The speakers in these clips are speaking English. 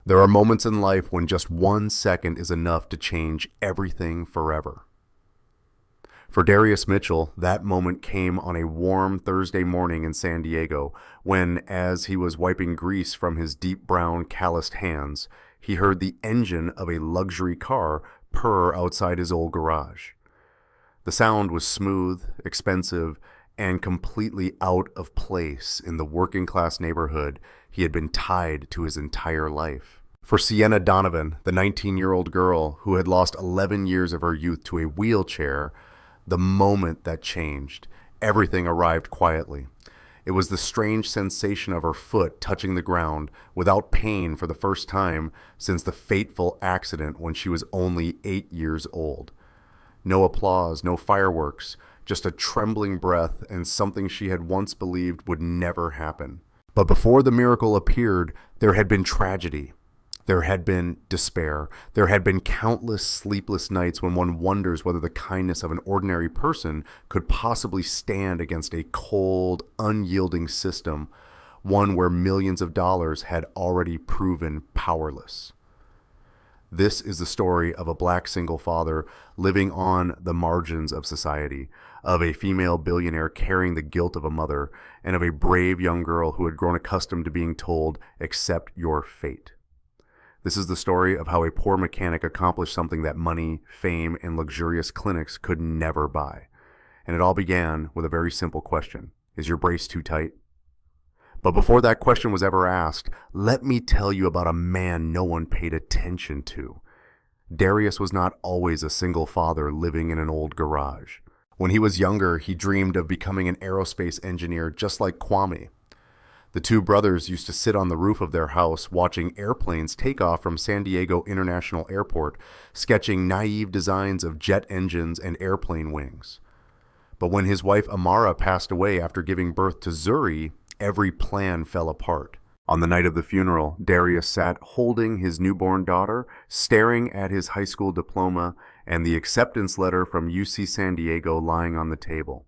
There are moments in life when just 1 second is enough to change everything forever. For Darius Mitchell, that moment came on a warm Thursday morning in San Diego when, as he was wiping grease from his deep brown, calloused hands, he heard the engine of a luxury car purr outside his old garage. The sound was smooth, expensive, and completely out of place in the working-class neighborhood he had been tied to his entire life. For Sienna Donovan, the 19-year-old girl who had lost 11 years of her youth to a wheelchair, the moment that changed, everything arrived quietly. It was the strange sensation of her foot touching the ground without pain for the first time since the fateful accident when she was only 8 years old. No applause, no fireworks, just a trembling breath and something she had once believed would never happen. But before the miracle appeared, there had been tragedy. There had been despair. There had been countless sleepless nights when one wonders whether the kindness of an ordinary person could possibly stand against a cold, unyielding system, one where millions of dollars had already proven powerless. This is the story of a black single father living on the margins of society, of a female billionaire carrying the guilt of a mother, and of a brave young girl who had grown accustomed to being told, "Accept your fate." This is the story of how a poor mechanic accomplished something that money, fame, and luxurious clinics could never buy. And it all began with a very simple question. Is your brace too tight? But before that question was ever asked, let me tell you about a man no one paid attention to. Darius was not always a single father living in an old garage. When he was younger, he dreamed of becoming an aerospace engineer just like Kwame. The two brothers used to sit on the roof of their house watching airplanes take off from San Diego International Airport, sketching naive designs of jet engines and airplane wings. But when his wife Amara passed away after giving birth to Zuri, every plan fell apart. On the night of the funeral, Darius sat holding his newborn daughter, staring at his high school diploma and the acceptance letter from UC San Diego lying on the table.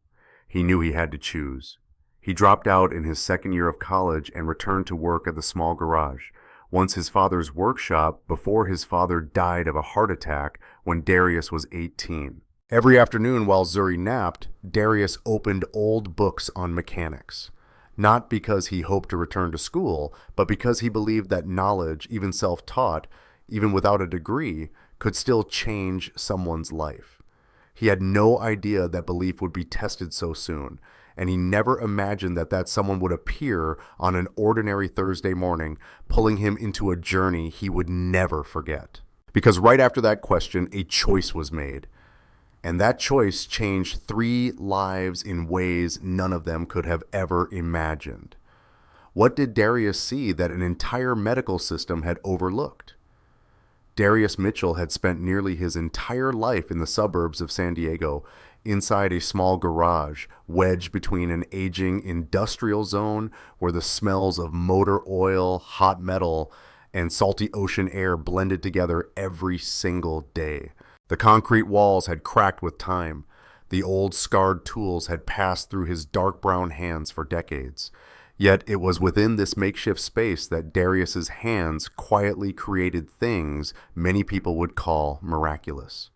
He knew he had to choose. He dropped out in his second year of college and returned to work at the small garage, once his father's workshop, before his father died of a heart attack when Darius was 18. Every afternoon while Zuri napped, Darius opened old books on mechanics. Not because he hoped to return to school, but because he believed that knowledge, even self-taught, even without a degree, could still change someone's life. He had no idea that belief would be tested so soon, and he never imagined that someone would appear on an ordinary Thursday morning, pulling him into a journey he would never forget. Because right after that question, a choice was made. And that choice changed 3 lives in ways none of them could have ever imagined. What did Darius see that an entire medical system had overlooked? Darius Mitchell had spent nearly his entire life in the suburbs of San Diego, inside a small garage, wedged between an aging industrial zone where the smells of motor oil, hot metal, and salty ocean air blended together every single day. The concrete walls had cracked with time. The old scarred tools had passed through his dark brown hands for decades. Yet it was within this makeshift space that Darius's hands quietly created things many people would call miraculous.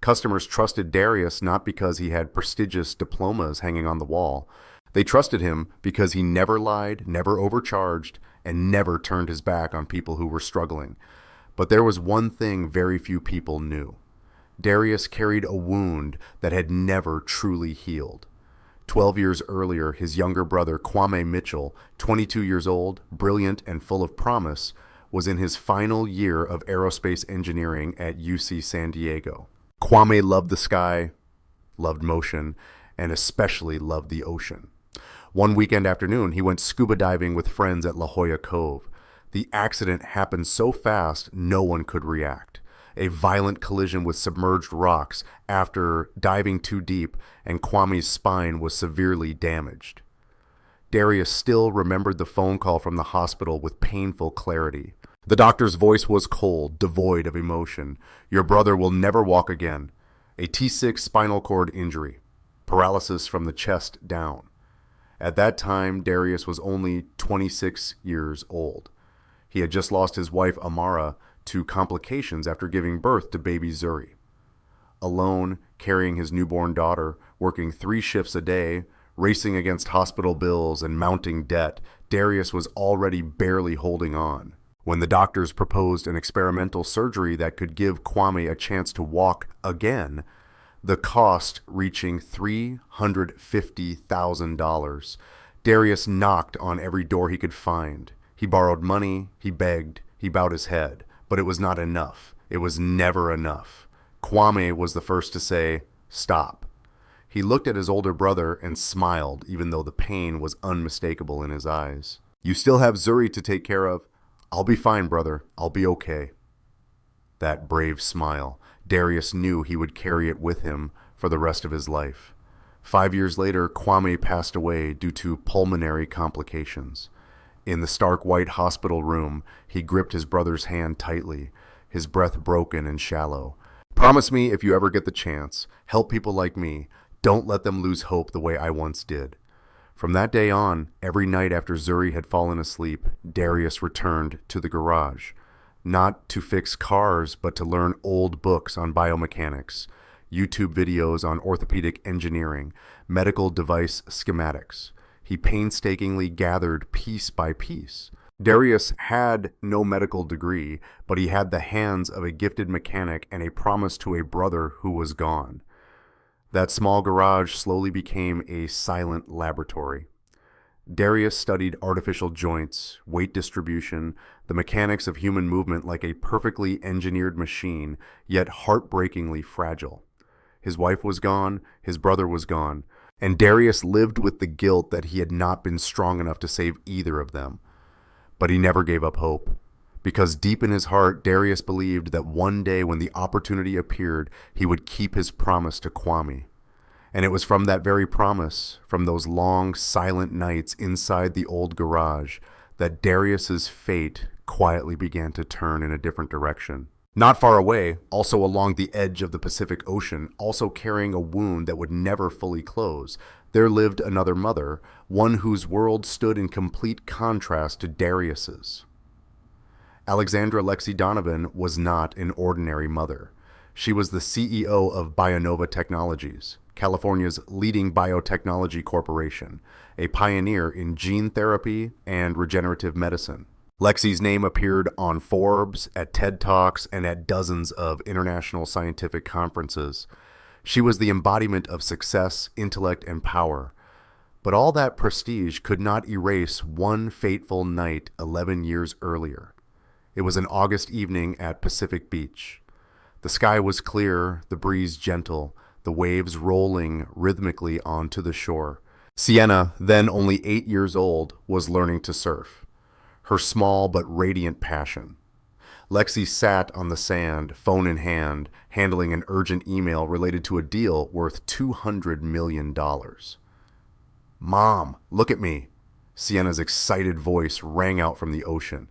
Customers trusted Darius not because he had prestigious diplomas hanging on the wall. They trusted him because he never lied, never overcharged, and never turned his back on people who were struggling. But there was one thing very few people knew. Darius carried a wound that had never truly healed. 12 years earlier, his younger brother, Kwame Mitchell, 22 years old, brilliant and full of promise, was in his final year of aerospace engineering at UC San Diego. Kwame loved the sky, loved motion, and especially loved the ocean. One weekend afternoon, he went scuba diving with friends at La Jolla Cove. The accident happened so fast, no one could react. A violent collision with submerged rocks after diving too deep, and Kwame's spine was severely damaged. Darius still remembered the phone call from the hospital with painful clarity. The doctor's voice was cold, devoid of emotion. Your brother will never walk again. A T6 spinal cord injury. Paralysis from the chest down. At that time, Darius was only 26 years old. He had just lost his wife Amara to complications after giving birth to baby Zuri. Alone, carrying his newborn daughter, working 3 shifts a day, racing against hospital bills and mounting debt, Darius was already barely holding on. When the doctors proposed an experimental surgery that could give Kwame a chance to walk again, the cost reaching $350,000, Darius knocked on every door he could find. He borrowed money, he begged, he bowed his head, but it was not enough. It was never enough. Kwame was the first to say, "Stop." He looked at his older brother and smiled, even though the pain was unmistakable in his eyes. "You still have Zuri to take care of. I'll be fine, brother. I'll be okay." That brave smile. Darius knew he would carry it with him for the rest of his life. 5 years later, Kwame passed away due to pulmonary complications. In the stark white hospital room, he gripped his brother's hand tightly, his breath broken and shallow. "Promise me if you ever get the chance, help people like me. Don't let them lose hope the way I once did." From that day on, every night after Zuri had fallen asleep, Darius returned to the garage. Not to fix cars, but to learn old books on biomechanics, YouTube videos on orthopedic engineering, medical device schematics. He painstakingly gathered piece by piece. Darius had no medical degree, but he had the hands of a gifted mechanic and a promise to a brother who was gone. That small garage slowly became a silent laboratory. Darius studied artificial joints, weight distribution, the mechanics of human movement like a perfectly engineered machine, yet heartbreakingly fragile. His wife was gone, his brother was gone, and Darius lived with the guilt that he had not been strong enough to save either of them. But he never gave up hope, because deep in his heart, Darius believed that one day when the opportunity appeared, he would keep his promise to Kwame. And it was from that very promise, from those long, silent nights inside the old garage, that Darius's fate quietly began to turn in a different direction. Not far away, also along the edge of the Pacific Ocean, also carrying a wound that would never fully close, there lived another mother, one whose world stood in complete contrast to Darius's. Alexandra Lexi Donovan was not an ordinary mother. She was the CEO of Bionova Technologies, California's leading biotechnology corporation, a pioneer in gene therapy and regenerative medicine. Lexi's name appeared on Forbes, at TED Talks, and at dozens of international scientific conferences. She was the embodiment of success, intellect, and power. But all that prestige could not erase one fateful night 11 years earlier. It was an August evening at Pacific Beach. The sky was clear, the breeze gentle, the waves rolling rhythmically onto the shore. Sienna, then only 8 years old, was learning to surf. Her small but radiant passion. Lexi sat on the sand, phone in hand, handling an urgent email related to a deal worth $200 million. "Mom, look at me." Sienna's excited voice rang out from the ocean.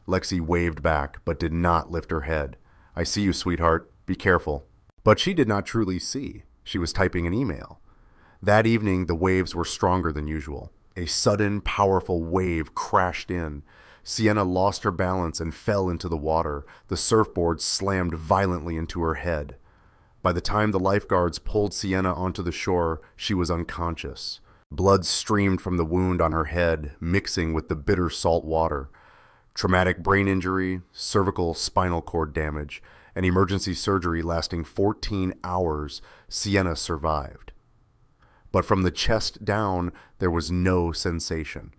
Lexi waved back, but did not lift her head. "I see you, sweetheart. Be careful." But she did not truly see. She was typing an email. That evening, the waves were stronger than usual. A sudden, powerful wave crashed in. Sienna lost her balance and fell into the water. The surfboard slammed violently into her head. By the time the lifeguards pulled Sienna onto the shore, she was unconscious. Blood streamed from the wound on her head, mixing with the bitter salt water. Traumatic brain injury, cervical spinal cord damage, and emergency surgery lasting 14 hours, Sienna survived. But from the chest down, there was no sensation.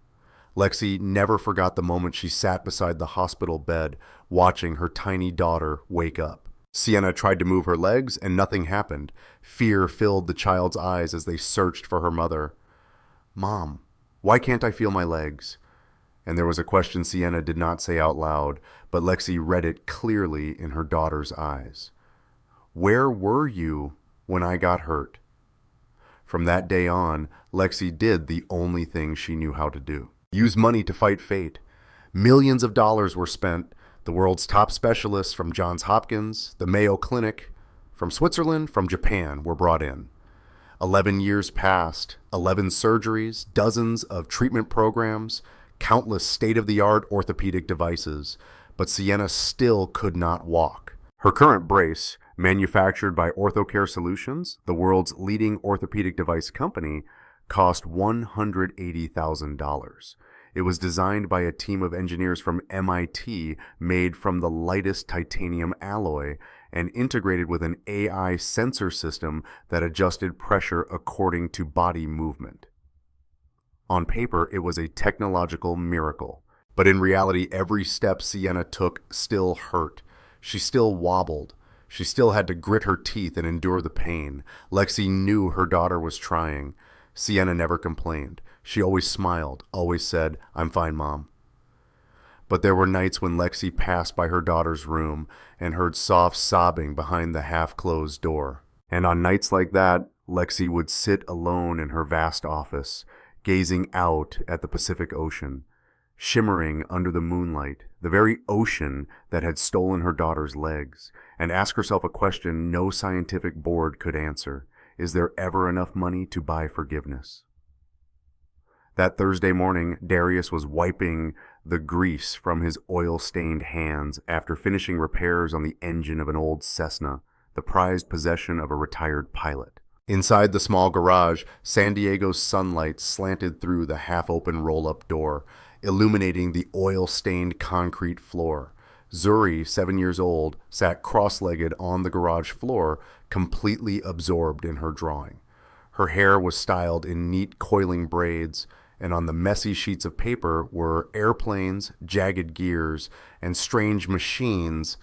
Lexi never forgot the moment she sat beside the hospital bed, watching her tiny daughter wake up. Sienna tried to move her legs, and nothing happened. Fear filled the child's eyes as they searched for her mother. "Mom, why can't I feel my legs?" And there was a question Sienna did not say out loud, but Lexi read it clearly in her daughter's eyes. "Where were you when I got hurt?" From that day on, Lexi did the only thing she knew how to do. Use money to fight fate. Millions of dollars were spent. The world's top specialists from Johns Hopkins, the Mayo Clinic, from Switzerland, from Japan were brought in. 11 years passed, 11 surgeries, dozens of treatment programs, countless state-of-the-art orthopedic devices, but Sienna still could not walk. Her current brace, manufactured by OrthoCare Solutions, the world's leading orthopedic device company, cost $180,000. It was designed by a team of engineers from MIT, made from the lightest titanium alloy, and integrated with an AI sensor system that adjusted pressure according to body movement. On paper, it was a technological miracle, but in reality, every step Sienna took still hurt. She still wobbled. She still had to grit her teeth and endure the pain. Lexi knew her daughter was trying. Sienna never complained. She always smiled, always said, "I'm fine, Mom." But there were nights when Lexi passed by her daughter's room and heard soft sobbing behind the half-closed door. And on nights like that, Lexi would sit alone in her vast office, gazing out at the Pacific Ocean, shimmering under the moonlight, the very ocean that had stolen her daughter's legs, and ask herself a question no scientific board could answer. Is there ever enough money to buy forgiveness? That Thursday morning, Darius was wiping the grease from his oil-stained hands after finishing repairs on the engine of an old Cessna, the prized possession of a retired pilot. Inside the small garage, San Diego's sunlight slanted through the half-open roll-up door, illuminating the oil-stained concrete floor. Zuri, 7 years old, sat cross-legged on the garage floor, completely absorbed in her drawing. Her hair was styled in neat coiling braids, and on the messy sheets of paper were airplanes, jagged gears, and strange machines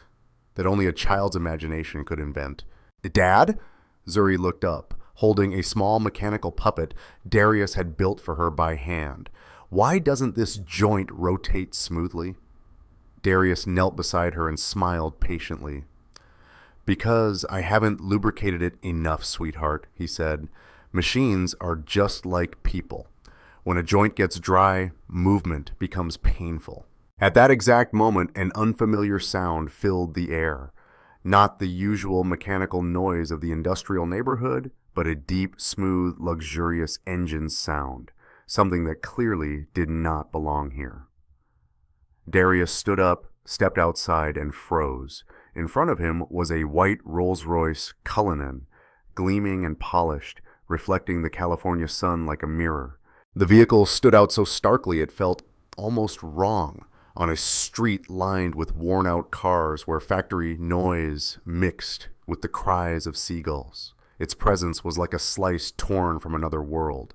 that only a child's imagination could invent. "Dad?" Zuri looked up, holding a small mechanical puppet Darius had built for her by hand. "Why doesn't this joint rotate smoothly?" Darius knelt beside her and smiled patiently. "Because I haven't lubricated it enough, sweetheart," he said. "Machines are just like people. When a joint gets dry, movement becomes painful." At that exact moment, an unfamiliar sound filled the air. Not the usual mechanical noise of the industrial neighborhood, but a deep, smooth, luxurious engine sound, something that clearly did not belong here. Darius stood up, stepped outside, and froze. In front of him was a white Rolls-Royce Cullinan, gleaming and polished, reflecting the California sun like a mirror. The vehicle stood out so starkly it felt almost wrong, on a street lined with worn-out cars where factory noise mixed with the cries of seagulls. Its presence was like a slice torn from another world.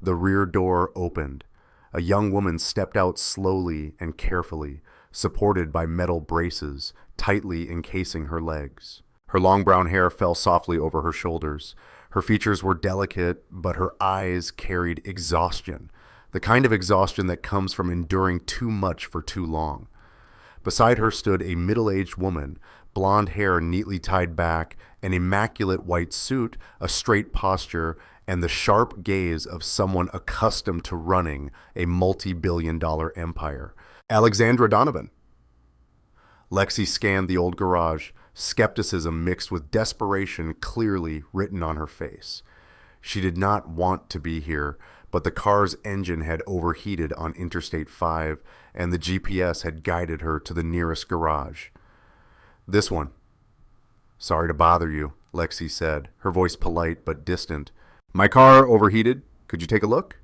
The rear door opened. A young woman stepped out slowly and carefully, supported by metal braces, tightly encasing her legs. Her long brown hair fell softly over her shoulders. Her features were delicate, but her eyes carried exhaustion, the kind of exhaustion that comes from enduring too much for too long. Beside her stood a middle-aged woman, blonde hair neatly tied back, an immaculate white suit, a straight posture, and the sharp gaze of someone accustomed to running a multi-billion-dollar empire. Alexandra Donovan. Lexi scanned the old garage, skepticism mixed with desperation clearly written on her face. She did not want to be here, but the car's engine had overheated on Interstate 5, and the GPS had guided her to the nearest garage. "This one." "Sorry to bother you," Lexi said, her voice polite but distant. "My car overheated. Could you take a look?"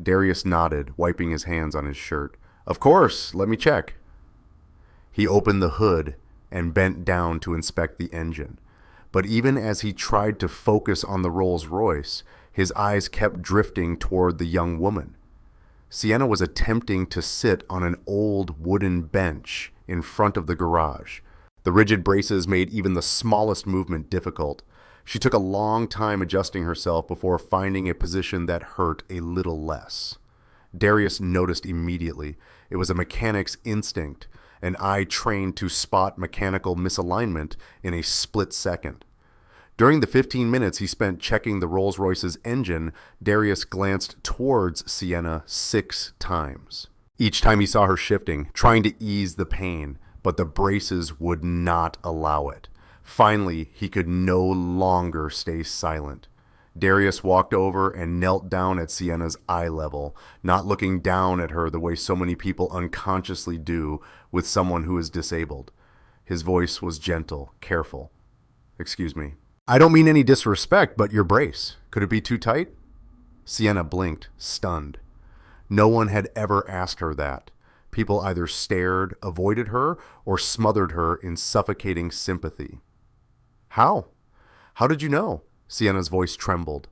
Darius nodded, wiping his hands on his shirt. "Of course, let me check." He opened the hood and bent down to inspect the engine. But even as he tried to focus on the Rolls-Royce, his eyes kept drifting toward the young woman. Sienna was attempting to sit on an old wooden bench in front of the garage. The rigid braces made even the smallest movement difficult. She took a long time adjusting herself before finding a position that hurt a little less. Darius noticed immediately. It was a mechanic's instinct, an eye trained to spot mechanical misalignment in a split second. During the 15 minutes he spent checking the Rolls-Royce's engine, Darius glanced towards Sienna 6 times. Each time he saw her shifting, trying to ease the pain, but the braces would not allow it. Finally, he could no longer stay silent. Darius walked over and knelt down at Sienna's eye level, not looking down at her the way so many people unconsciously do with someone who is disabled. His voice was gentle, careful. "Excuse me. I don't mean any disrespect, but your brace. Could it be too tight?" Sienna blinked, stunned. No one had ever asked her that. People either stared, avoided her, or smothered her in suffocating sympathy. "How? How did you know?" Sienna's voice trembled.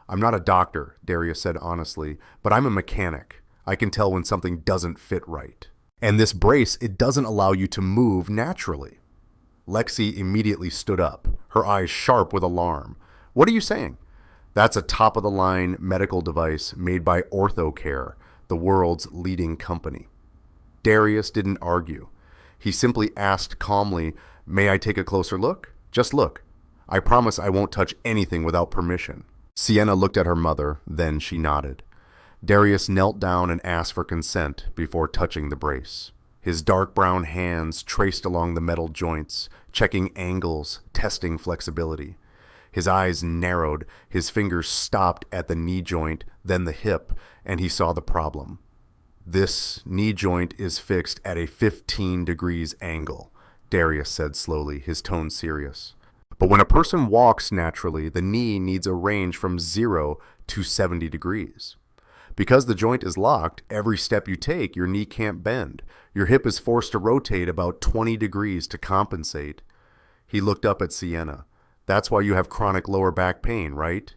"I'm not a doctor," Darius said honestly, "but I'm a mechanic. I can tell when something doesn't fit right. And this brace, it doesn't allow you to move naturally." Lexi immediately stood up, her eyes sharp with alarm. "What are you saying?" "That's a top-of-the-line medical device made by OrthoCare, the world's leading company." Darius didn't argue. He simply asked calmly, "May I take a closer look? Just look. I promise I won't touch anything without permission." Sienna looked at her mother, then she nodded. Darius knelt down and asked for consent before touching the brace. His dark brown hands traced along the metal joints, checking angles, testing flexibility. His eyes narrowed, his fingers stopped at the knee joint, then the hip, and he saw the problem. "This knee joint is fixed at a 15 degrees angle," Darius said slowly, his tone serious. "But when a person walks naturally, the knee needs a range from 0 to 70 degrees. Because the joint is locked, every step you take, your knee can't bend. Your hip is forced to rotate about 20 degrees to compensate." He looked up at Sienna. "That's why you have chronic lower back pain, right?"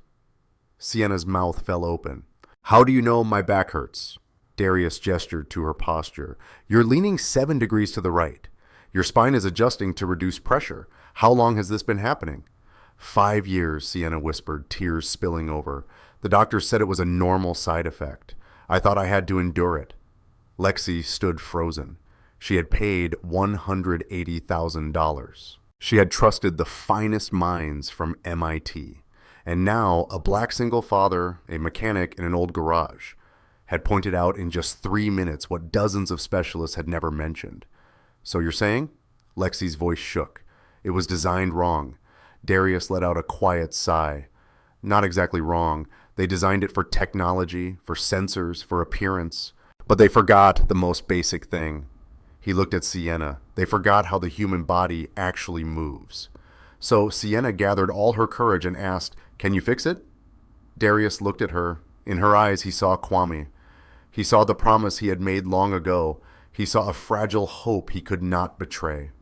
Sienna's mouth fell open. "How do you know my back hurts?" Darius gestured to her posture. "You're leaning 7 degrees to the right. Your spine is adjusting to reduce pressure. How long has this been happening?" 5 years, Sienna whispered, tears spilling over. "The doctor said it was a normal side effect. I thought I had to endure it." Lexi stood frozen. She had paid $180,000. She had trusted the finest minds from MIT. And now, a black single father, a mechanic in an old garage, had pointed out in just 3 minutes what dozens of specialists had never mentioned. "So you're saying?" Lexi's voice shook. "It was designed wrong." Darius let out a quiet sigh. "Not exactly wrong. They designed it for technology, for sensors, for appearance. But they forgot the most basic thing." He looked at Sienna. "They forgot how the human body actually moves." So Sienna gathered all her courage and asked, "Can you fix it?" Darius looked at her. In her eyes he saw Kwame. He saw the promise he had made long ago. He saw a fragile hope he could not betray.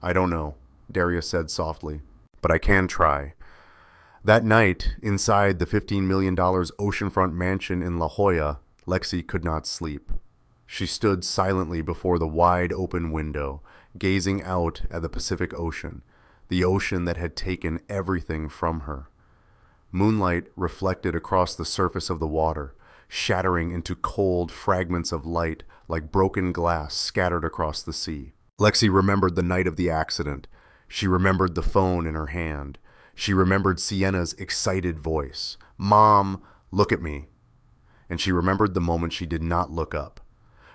"I don't know," Darius said softly, "but I can try." That night, inside the $15 million oceanfront mansion in La Jolla, Lexi could not sleep. She stood silently before the wide open window, gazing out at the Pacific Ocean, the ocean that had taken everything from her. Moonlight reflected across the surface of the water, shattering into cold fragments of light like broken glass scattered across the sea. Lexi remembered the night of the accident. She remembered the phone in her hand. She remembered Sienna's excited voice. "Mom, look at me." And she remembered the moment she did not look up.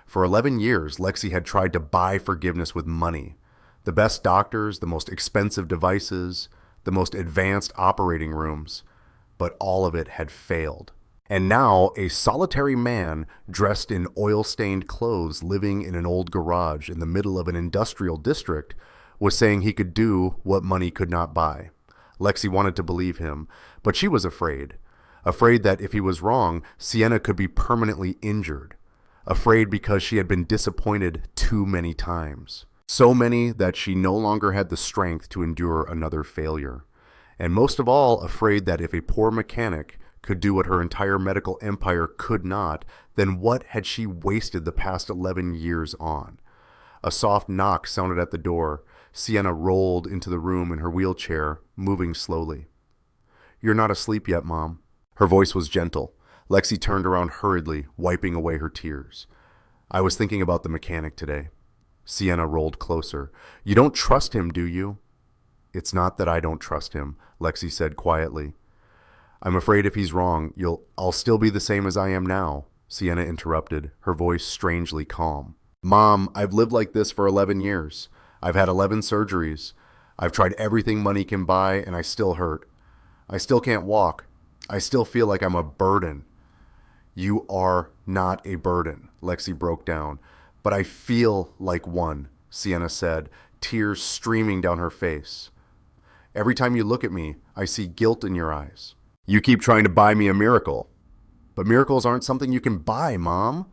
For 11 years, Lexi had tried to buy forgiveness with money. The best doctors, the most expensive devices, the most advanced operating rooms. But all of it had failed. And now, a solitary man, dressed in oil-stained clothes, living in an old garage in the middle of an industrial district, was saying he could do what money could not buy. Lexi wanted to believe him, but she was afraid. Afraid that if he was wrong, Sienna could be permanently injured. Afraid because she had been disappointed too many times. So many that she no longer had the strength to endure another failure. And most of all, afraid that if a poor mechanic could do what her entire medical empire could not, then what had she wasted the past 11 years on? A soft knock sounded at the door. Sienna rolled into the room in her wheelchair, moving slowly. "You're not asleep yet, Mom." Her voice was gentle. Lexi turned around hurriedly, wiping away her tears. "I was thinking about the mechanic today." Sienna rolled closer. "You don't trust him, do you?" "It's not that I don't trust him," Lexi said quietly. "I'm afraid if he's wrong, I'll still be the same as I am now," Sienna interrupted, her voice strangely calm. "Mom, I've lived like this for 11 years. I've had 11 surgeries. I've tried everything money can buy, and I still hurt. I still can't walk. I still feel like I'm a burden. You are not a burden, Lexi broke down. But I feel like one, Sienna said, tears streaming down her face. Every time you look at me, I see guilt in your eyes. You keep trying to buy me a miracle. But miracles aren't something you can buy, Mom.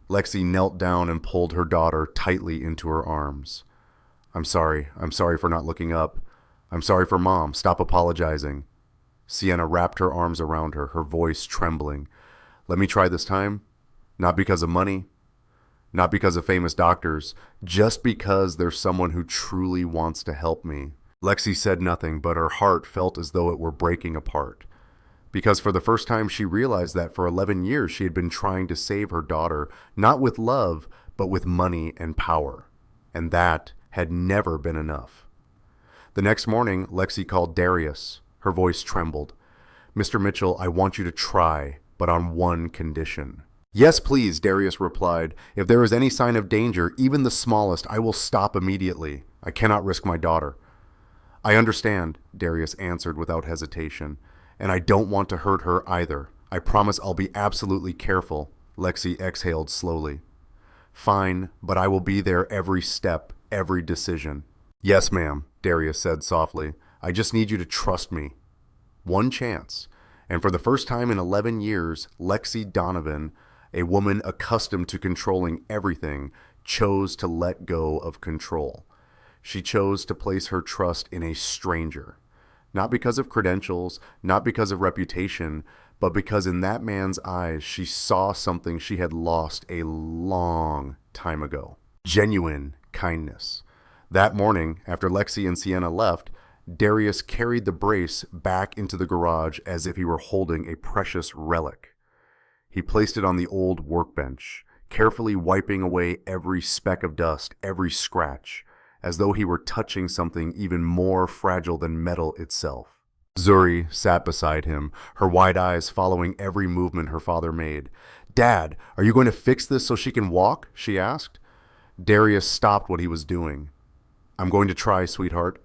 Lexi knelt down and pulled her daughter tightly into her arms. I'm sorry for not looking up. I'm sorry for Mom. Stop apologizing. Sienna wrapped her arms around her, her voice trembling. Let me try this time. Not because of money. Not because of famous doctors. Just because there's someone who truly wants to help me. Lexi said nothing, but her heart felt as though it were breaking apart. Because for the first time she realized that for 11 years she had been trying to save her daughter, not with love, but with money and power. And that had never been enough. The next morning, Lexi called Darius. Her voice trembled. Mr. Mitchell, I want you to try, but on one condition. Yes, please, Darius replied. If there is any sign of danger, even the smallest, I will stop immediately. I cannot risk my daughter. I understand, Darius answered without hesitation. And I don't want to hurt her either. I promise I'll be absolutely careful, Lexi exhaled slowly. Fine, but I will be there every step, every decision. Yes, ma'am, Darius said softly. I just need you to trust me. One chance. And for the first time in 11 years, Lexi Donovan, a woman accustomed to controlling everything, chose to let go of control. She chose to place her trust in a stranger. Not because of credentials, not because of reputation, but because in that man's eyes she saw something she had lost a long time ago. Genuine kindness. That morning, after Lexi and Sienna left, Darius carried the brace back into the garage as if he were holding a precious relic. He placed it on the old workbench, carefully wiping away every speck of dust, every scratch, as though he were touching something even more fragile than metal itself. Zuri sat beside him, her wide eyes following every movement her father made. Dad, are you going to fix this so she can walk? She asked. Darius stopped what he was doing. I'm going to try, sweetheart.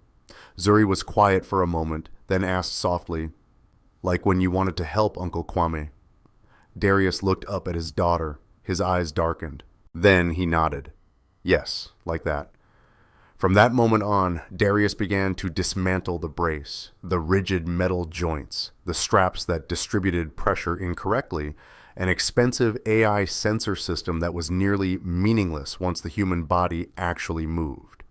Zuri was quiet for a moment, then asked softly, like when you wanted to help Uncle Kwame. Darius looked up at his daughter, his eyes darkened. Then he nodded. Yes, like that. From that moment on, Darius began to dismantle the brace, the rigid metal joints, the straps that distributed pressure incorrectly, an expensive AI sensor system that was nearly meaningless once the human body actually moved.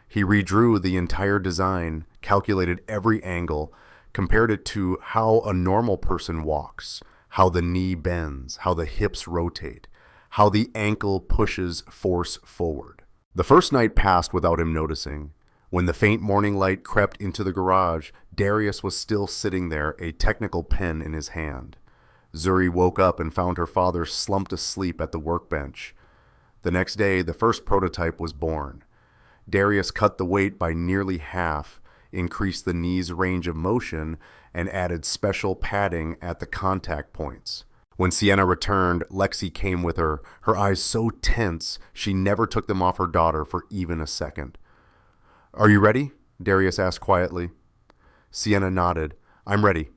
He redrew the entire design, calculated every angle, compared it to how a normal person walks, how the knee bends, how the hips rotate, how the ankle pushes force forward. The first night passed without him noticing. When the faint morning light crept into the garage, Darius was still sitting there, a technical pen in his hand. Zuri woke up and found her father slumped asleep at the workbench. The next day, the first prototype was born. Darius cut the weight by nearly half, increased the knee's range of motion, and added special padding at the contact points. When Sienna returned, Lexi came with her, her eyes so tense she never took them off her daughter for even a second. Are you ready? Darius asked quietly. Sienna nodded. I'm ready.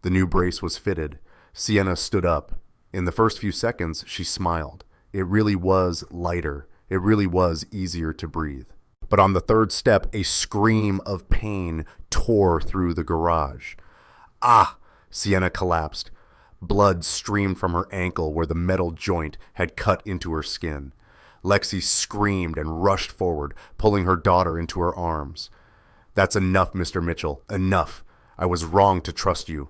The new brace was fitted. Sienna stood up. In the first few seconds, she smiled. It really was lighter. It really was easier to breathe. But on the third step, a scream of pain tore through the garage. Ah! Sienna collapsed. Blood streamed from her ankle where the metal joint had cut into her skin. Lexi screamed and rushed forward, pulling her daughter into her arms. That's enough, Mr. Mitchell. Enough. I was wrong to trust you.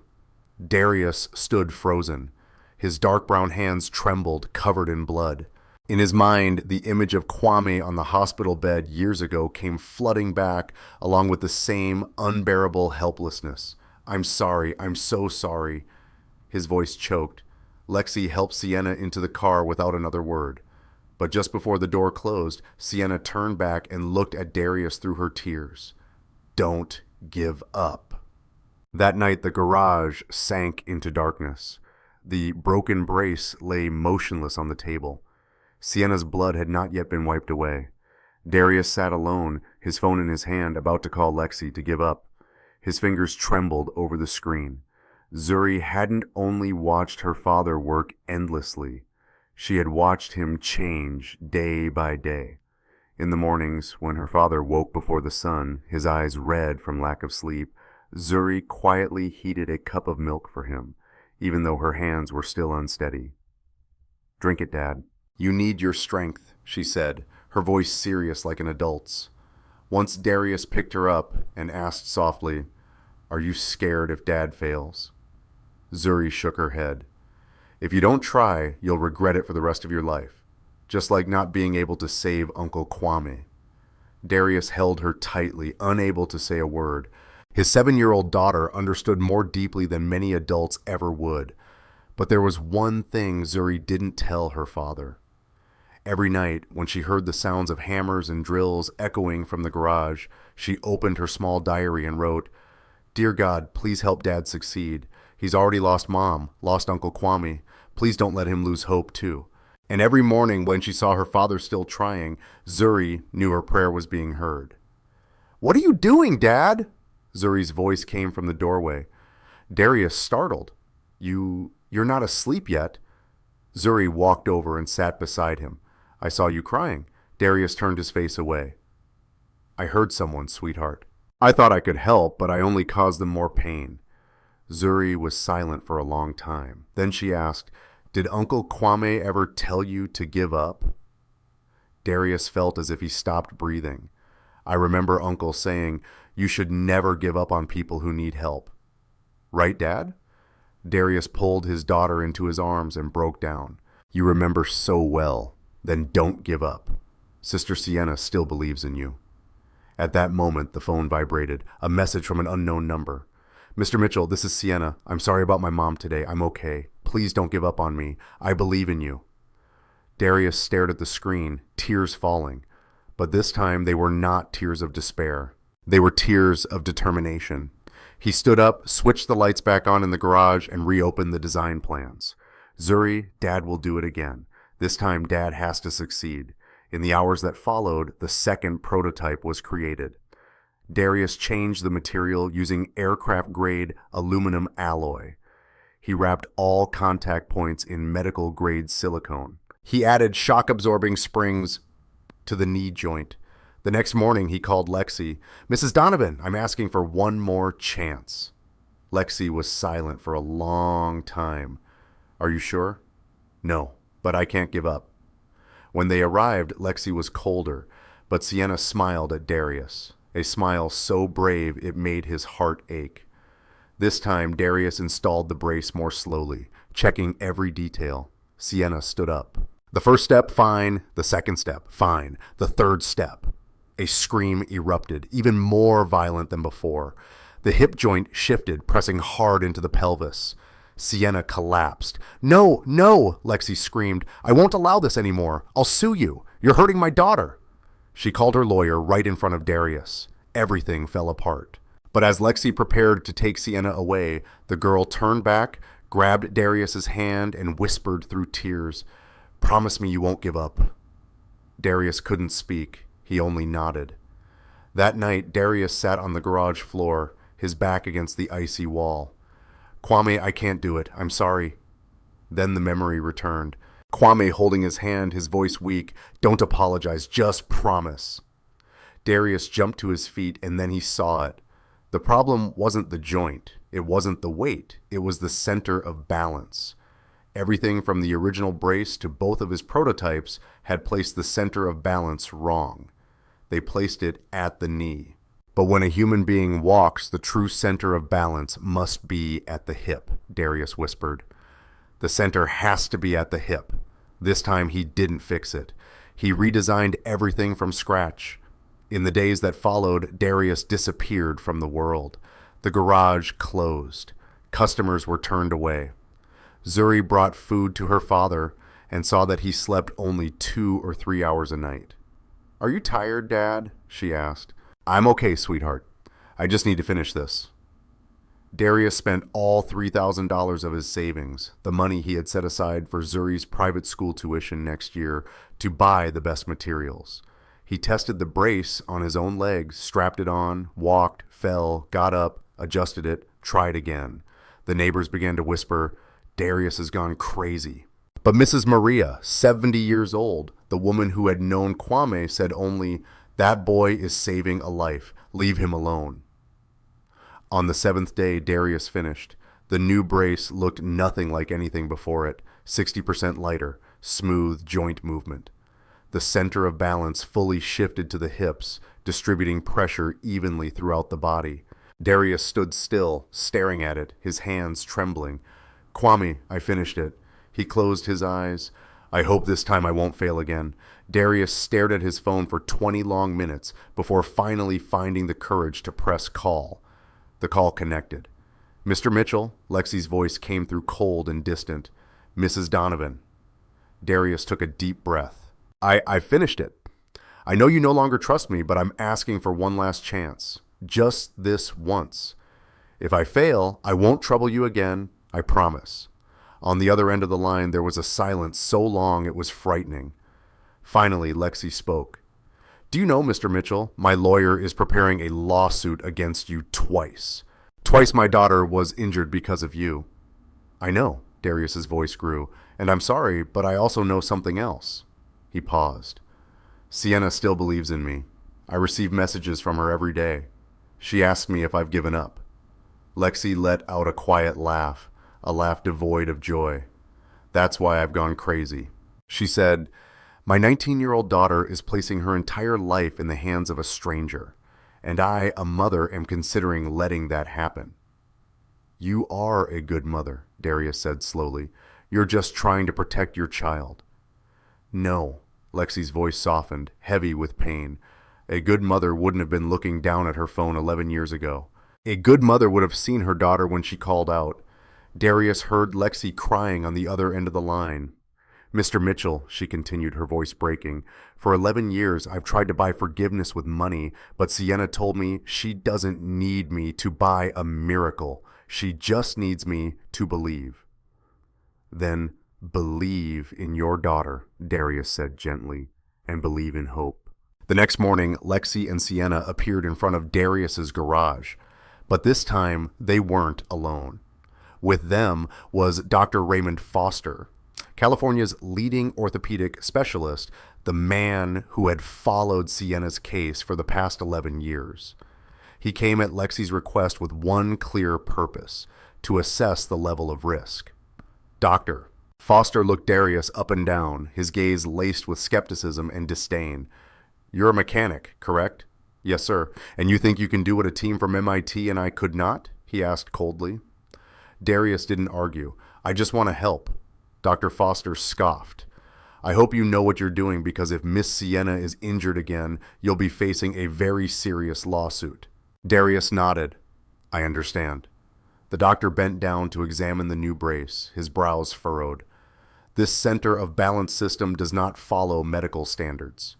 Darius stood frozen. His dark brown hands trembled, covered in blood. In his mind, the image of Kwame on the hospital bed years ago came flooding back, along with the same unbearable helplessness. I'm sorry. I'm so sorry. His voice choked. Lexi helped Sienna into the car without another word. But just before the door closed, Sienna turned back and looked at Darius through her tears. Don't give up. That night, the garage sank into darkness. The broken brace lay motionless on the table. Sienna's blood had not yet been wiped away. Darius sat alone, his phone in his hand, about to call Lexi to give up. His fingers trembled over the screen. Zuri hadn't only watched her father work endlessly, she had watched him change day by day. In the mornings, when her father woke before the sun, his eyes red from lack of sleep, Zuri quietly heated a cup of milk for him, even though her hands were still unsteady. "Drink it, Dad. You need your strength," she said, her voice serious like an adult's. Once Darius picked her up and asked softly, "Are you scared if Dad fails?" Zuri shook her head. "If you don't try, you'll regret it for the rest of your life. Just like not being able to save Uncle Kwame." Darius held her tightly, unable to say a word. His 7-year-old daughter understood more deeply than many adults ever would. But there was one thing Zuri didn't tell her father. Every night, when she heard the sounds of hammers and drills echoing from the garage, she opened her small diary and wrote, "Dear God, please help Dad succeed. He's already lost Mom, lost Uncle Kwame. Please don't let him lose hope, too." And every morning when she saw her father still trying, Zuri knew her prayer was being heard. "What are you doing, Dad?" Zuri's voice came from the doorway. Darius startled. You're not asleep yet." Zuri walked over and sat beside him. "I saw you crying." Darius turned his face away. "I heard someone, sweetheart. I thought I could help, but I only caused them more pain." Zuri was silent for a long time. Then she asked, "Did Uncle Kwame ever tell you to give up?" Darius felt as if he stopped breathing. "I remember Uncle saying, 'You should never give up on people who need help.' Right, Dad?" Darius pulled his daughter into his arms and broke down. "You remember so well. Then don't give up. Sister Sienna still believes in you." At that moment, the phone vibrated. A message from an unknown number. "Mr. Mitchell, this is Sienna. I'm sorry about my mom today. I'm okay. Please don't give up on me. I believe in you." Darius stared at the screen, tears falling. But this time they were not tears of despair. They were tears of determination. He stood up, switched the lights back on in the garage, and reopened the design plans. "Zuri, Dad will do it again. This time Dad has to succeed." In the hours that followed, the second prototype was created. Darius changed the material using aircraft-grade aluminum alloy. He wrapped all contact points in medical-grade silicone. He added shock-absorbing springs to the knee joint. The next morning, he called Lexi. "Mrs. Donovan, I'm asking for one more chance." Lexi was silent for a long time. "Are you sure?" "No, but I can't give up." When they arrived, Lexi was colder, but Sienna smiled at Darius, a smile so brave it made his heart ache. This time, Darius installed the brace more slowly, checking every detail. Sienna stood up. The first step, fine. The second step, fine. The third step. A scream erupted, even more violent than before. The hip joint shifted, pressing hard into the pelvis. Sienna collapsed. "No, no," Lexi screamed. "I won't allow this anymore. I'll sue you. You're hurting my daughter." She called her lawyer right in front of Darius. Everything fell apart. But as Lexi prepared to take Sienna away, the girl turned back, grabbed Darius's hand, and whispered through tears, "Promise me you won't give up." Darius couldn't speak. He only nodded. That night, Darius sat on the garage floor, his back against the icy wall. "Kwame, I can't do it. I'm sorry." Then the memory returned. Kwame holding his hand, his voice weak. "Don't apologize. Just promise." Darius jumped to his feet, and then he saw it. The problem wasn't the joint. It wasn't the weight. It was the center of balance. Everything from the original brace to both of his prototypes had placed the center of balance wrong. They placed it at the knee. But when a human being walks, the true center of balance must be at the hip, Darius whispered. The center has to be at the hip. This time he didn't fix it. He redesigned everything from scratch. In the days that followed, Darius disappeared from the world. The garage closed. Customers were turned away. Zuri brought food to her father and saw that he slept only 2 or 3 hours a night. "Are you tired, Dad?" she asked. "I'm okay, sweetheart. I just need to finish this." Darius spent all $3,000 of his savings, the money he had set aside for Zuri's private school tuition next year, to buy the best materials. He tested the brace on his own legs, strapped it on, walked, fell, got up, adjusted it, tried again. The neighbors began to whisper, "Darius has gone crazy." But Mrs. Maria, 70 years old, the woman who had known Kwame, said only, "That boy is saving a life. Leave him alone." On the 7th day, Darius finished. The new brace looked nothing like anything before it, 60% lighter, smooth joint movement. The center of balance fully shifted to the hips, distributing pressure evenly throughout the body. Darius stood still, staring at it, his hands trembling. "Kwame, I finished it." He closed his eyes. "I hope this time I won't fail again." Darius stared at his phone for 20 long minutes before finally finding the courage to press call. The call connected. "Mr. Mitchell," Lexi's voice came through cold and distant. "Mrs. Donovan." Darius took a deep breath. I finished it. I know you no longer trust me, but I'm asking for one last chance. Just this once. If I fail, I won't trouble you again, I promise." On the other end of the line, there was a silence so long it was frightening. Finally, Lexi spoke. "Do you know, Mr. Mitchell, my lawyer is preparing a lawsuit against you twice. Twice my daughter was injured because of you." "I know," Darius's voice grew, "and I'm sorry, but I also know something else." He paused. "Sienna still believes in me. I receive messages from her every day. She asks me if I've given up." Lexi let out a quiet laugh, a laugh devoid of joy. "That's why I've gone crazy." She said, "My 19-year-old daughter is placing her entire life in the hands of a stranger, and I, a mother, am considering letting that happen." "You are a good mother," Darius said slowly. "You're just trying to protect your child." "No," Lexi's voice softened, heavy with pain. "A good mother wouldn't have been looking down at her phone 11 years ago. A good mother would have seen her daughter when she called out." Darius heard Lexi crying on the other end of the line. "Mr. Mitchell," she continued, her voice breaking, "for 11 years I've tried to buy forgiveness with money, but Sienna told me she doesn't need me to buy a miracle. She just needs me to believe." "Then believe in your daughter," Darius said gently, "and believe in hope." The next morning, Lexi and Sienna appeared in front of Darius's garage, but this time they weren't alone. With them was Dr. Raymond Foster, California's leading orthopedic specialist, the man who had followed Sienna's case for the past 11 years. He came at Lexi's request with one clear purpose: to assess the level of risk. "Doctor," Foster looked Darius up and down, his gaze laced with skepticism and disdain. "You're a mechanic, correct?" "Yes, sir." "And you think you can do what a team from MIT and I could not?" he asked coldly. Darius didn't argue. "I just want to help." Dr. Foster scoffed. "I hope you know what you're doing, because if Miss Sienna is injured again, you'll be facing a very serious lawsuit." Darius nodded. "I understand." The doctor bent down to examine the new brace, his brows furrowed. "This center of balance system does not follow medical standards,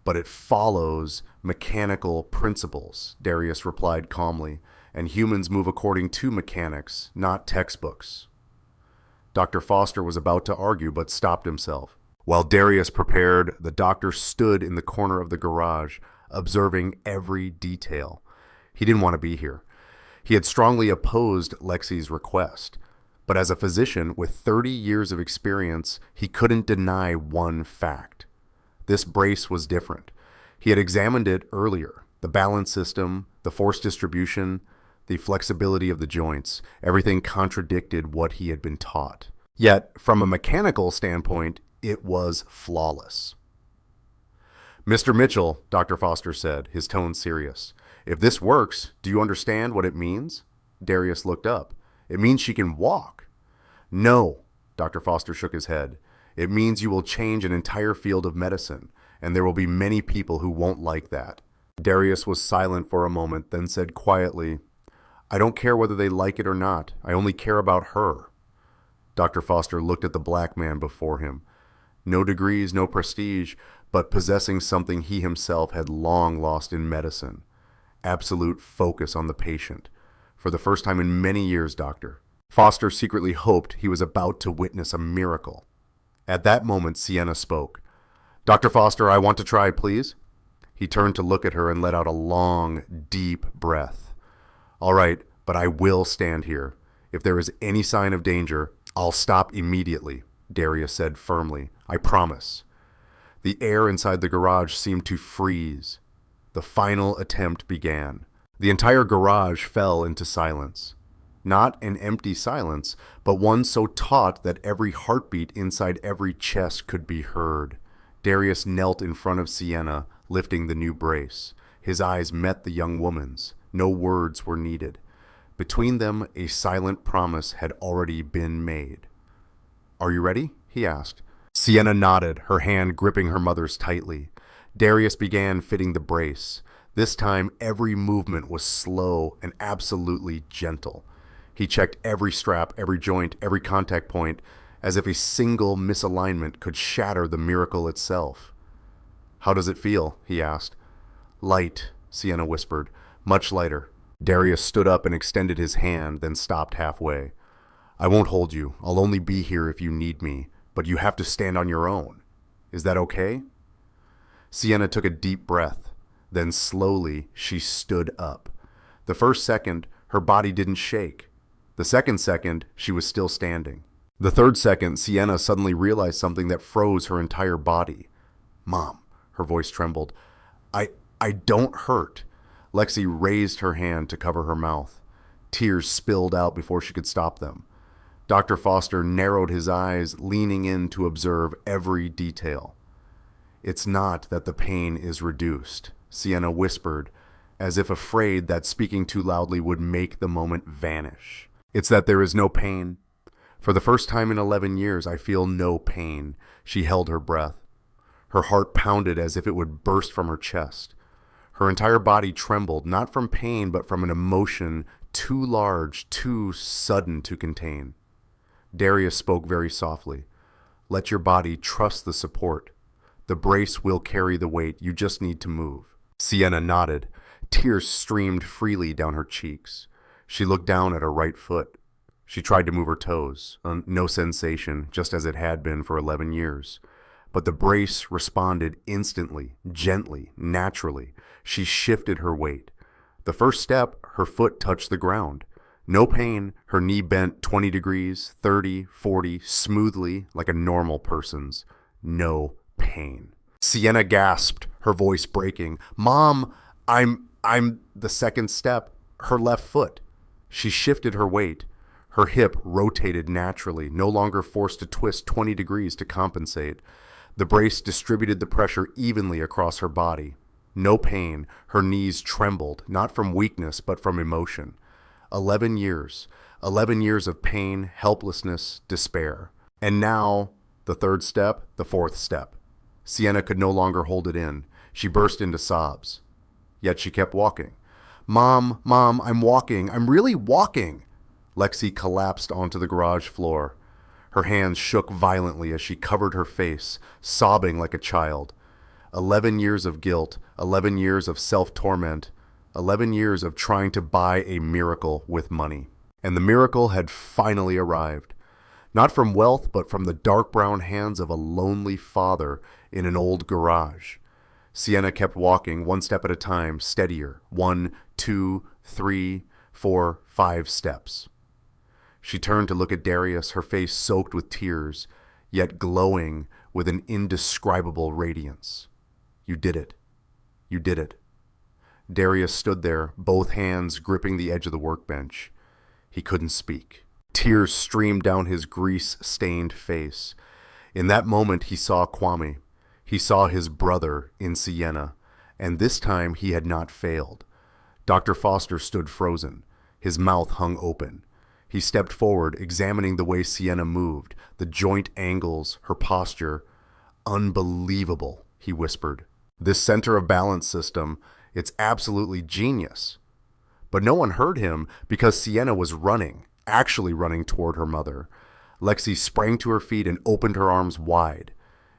but it follows mechanical principles," Darius replied calmly, "and humans move according to mechanics, not textbooks." Dr. Foster was about to argue, but stopped himself. While Darius prepared, the doctor stood in the corner of the garage, observing every detail. He didn't want to be here. He had strongly opposed Lexi's request, but as a physician with 30 years of experience, he couldn't deny one fact. This brace was different. He had examined it earlier. The balance system, the force distribution, the flexibility of the joints, everything contradicted what he had been taught. Yet, from a mechanical standpoint, it was flawless. "Mr. Mitchell," Dr. Foster said, his tone serious, "if this works, do you understand what it means?" Darius looked up. "It means she can walk." "No," Dr. Foster shook his head. "It means you will change an entire field of medicine, and there will be many people who won't like that." Darius was silent for a moment, then said quietly, "I don't care whether they like it or not. I only care about her." Dr. Foster looked at the black man before him. No degrees, no prestige, but possessing something he himself had long lost in medicine. Absolute focus on the patient. For the first time in many years, Doctor. Foster secretly hoped he was about to witness a miracle. At that moment, Sienna spoke. "Dr. Foster, I want to try, please." He turned to look at her and let out a long, deep breath. "All right, but I will stand here. If there is any sign of danger, I'll stop immediately, Darius said firmly. I promise. The air inside the garage seemed to freeze. The final attempt began. The entire garage fell into silence. Not an empty silence, but one so taut that every heartbeat inside every chest could be heard. Darius knelt in front of Sienna, lifting the new brace. His eyes met the young woman's. No words were needed. Between them, a silent promise had already been made. Are you ready? He asked. Sienna nodded, her hand gripping her mother's tightly. Darius began fitting the brace. This time, every movement was slow and absolutely gentle. He checked every strap, every joint, every contact point, as if a single misalignment could shatter the miracle itself. How does it feel? He asked. Light, Sienna whispered. Much lighter. Darius stood up and extended his hand, then stopped halfway. I won't hold you. I'll only be here if you need me, but you have to stand on your own. Is that okay? Sienna took a deep breath. Then slowly, she stood up. The first second, her body didn't shake. The second second, she was still standing. The third second, Sienna suddenly realized something that froze her entire body. Mom, her voice trembled. I don't hurt. Lexi raised her hand to cover her mouth. Tears spilled out before she could stop them. Dr. Foster narrowed his eyes, leaning in to observe every detail. It's not that the pain is reduced, Sienna whispered, as if afraid that speaking too loudly would make the moment vanish. It's that there is no pain. For the first time in 11 years, I feel no pain. She held her breath. Her heart pounded as if it would burst from her chest. Her entire body trembled, not from pain, but from an emotion too large, too sudden to contain. Darius spoke very softly. Let your body trust the support. The brace will carry the weight. You just need to move. Sienna nodded. Tears streamed freely down her cheeks. She looked down at her right foot. She tried to move her toes. No sensation, just as it had been for 11 years. But the brace responded instantly, gently, naturally. She shifted her weight. The first step, her foot touched the ground. No pain, her knee bent 20 degrees, 30, 40, smoothly, like a normal person's. No pain. Sienna gasped, her voice breaking. Mom, I'm the second step, her left foot. She shifted her weight. Her hip rotated naturally, no longer forced to twist 20 degrees to compensate. The brace distributed the pressure evenly across her body. No pain, her knees trembled, not from weakness, but from emotion. 11 years of pain, helplessness, despair. And now, the third step, the fourth step. Sienna could no longer hold it in. She burst into sobs. Yet she kept walking. Mom, I'm walking. I'm really walking. Lexi collapsed onto the garage floor. Her hands shook violently as she covered her face, sobbing like a child. 11 years of guilt, 11 years of self-torment, 11 years of trying to buy a miracle with money. And the miracle had finally arrived. Not from wealth, but from the dark brown hands of a lonely father in an old garage. Sienna kept walking, one step at a time, steadier. 1, 2, 3, 4, 5 steps. She turned to look at Darius, her face soaked with tears, yet glowing with an indescribable radiance. You did it. You did it. Darius stood there, both hands gripping the edge of the workbench. He couldn't speak. Tears streamed down his grease-stained face. In that moment, he saw Kwame. He saw his brother in Sienna, and this time he had not failed. Dr. Foster stood frozen. His mouth hung open. He stepped forward, examining the way Sienna moved, the joint angles, her posture. Unbelievable, he whispered. This center of balance system, it's absolutely genius. But no one heard him because Sienna was running, actually running toward her mother. Lexi sprang to her feet and opened her arms wide.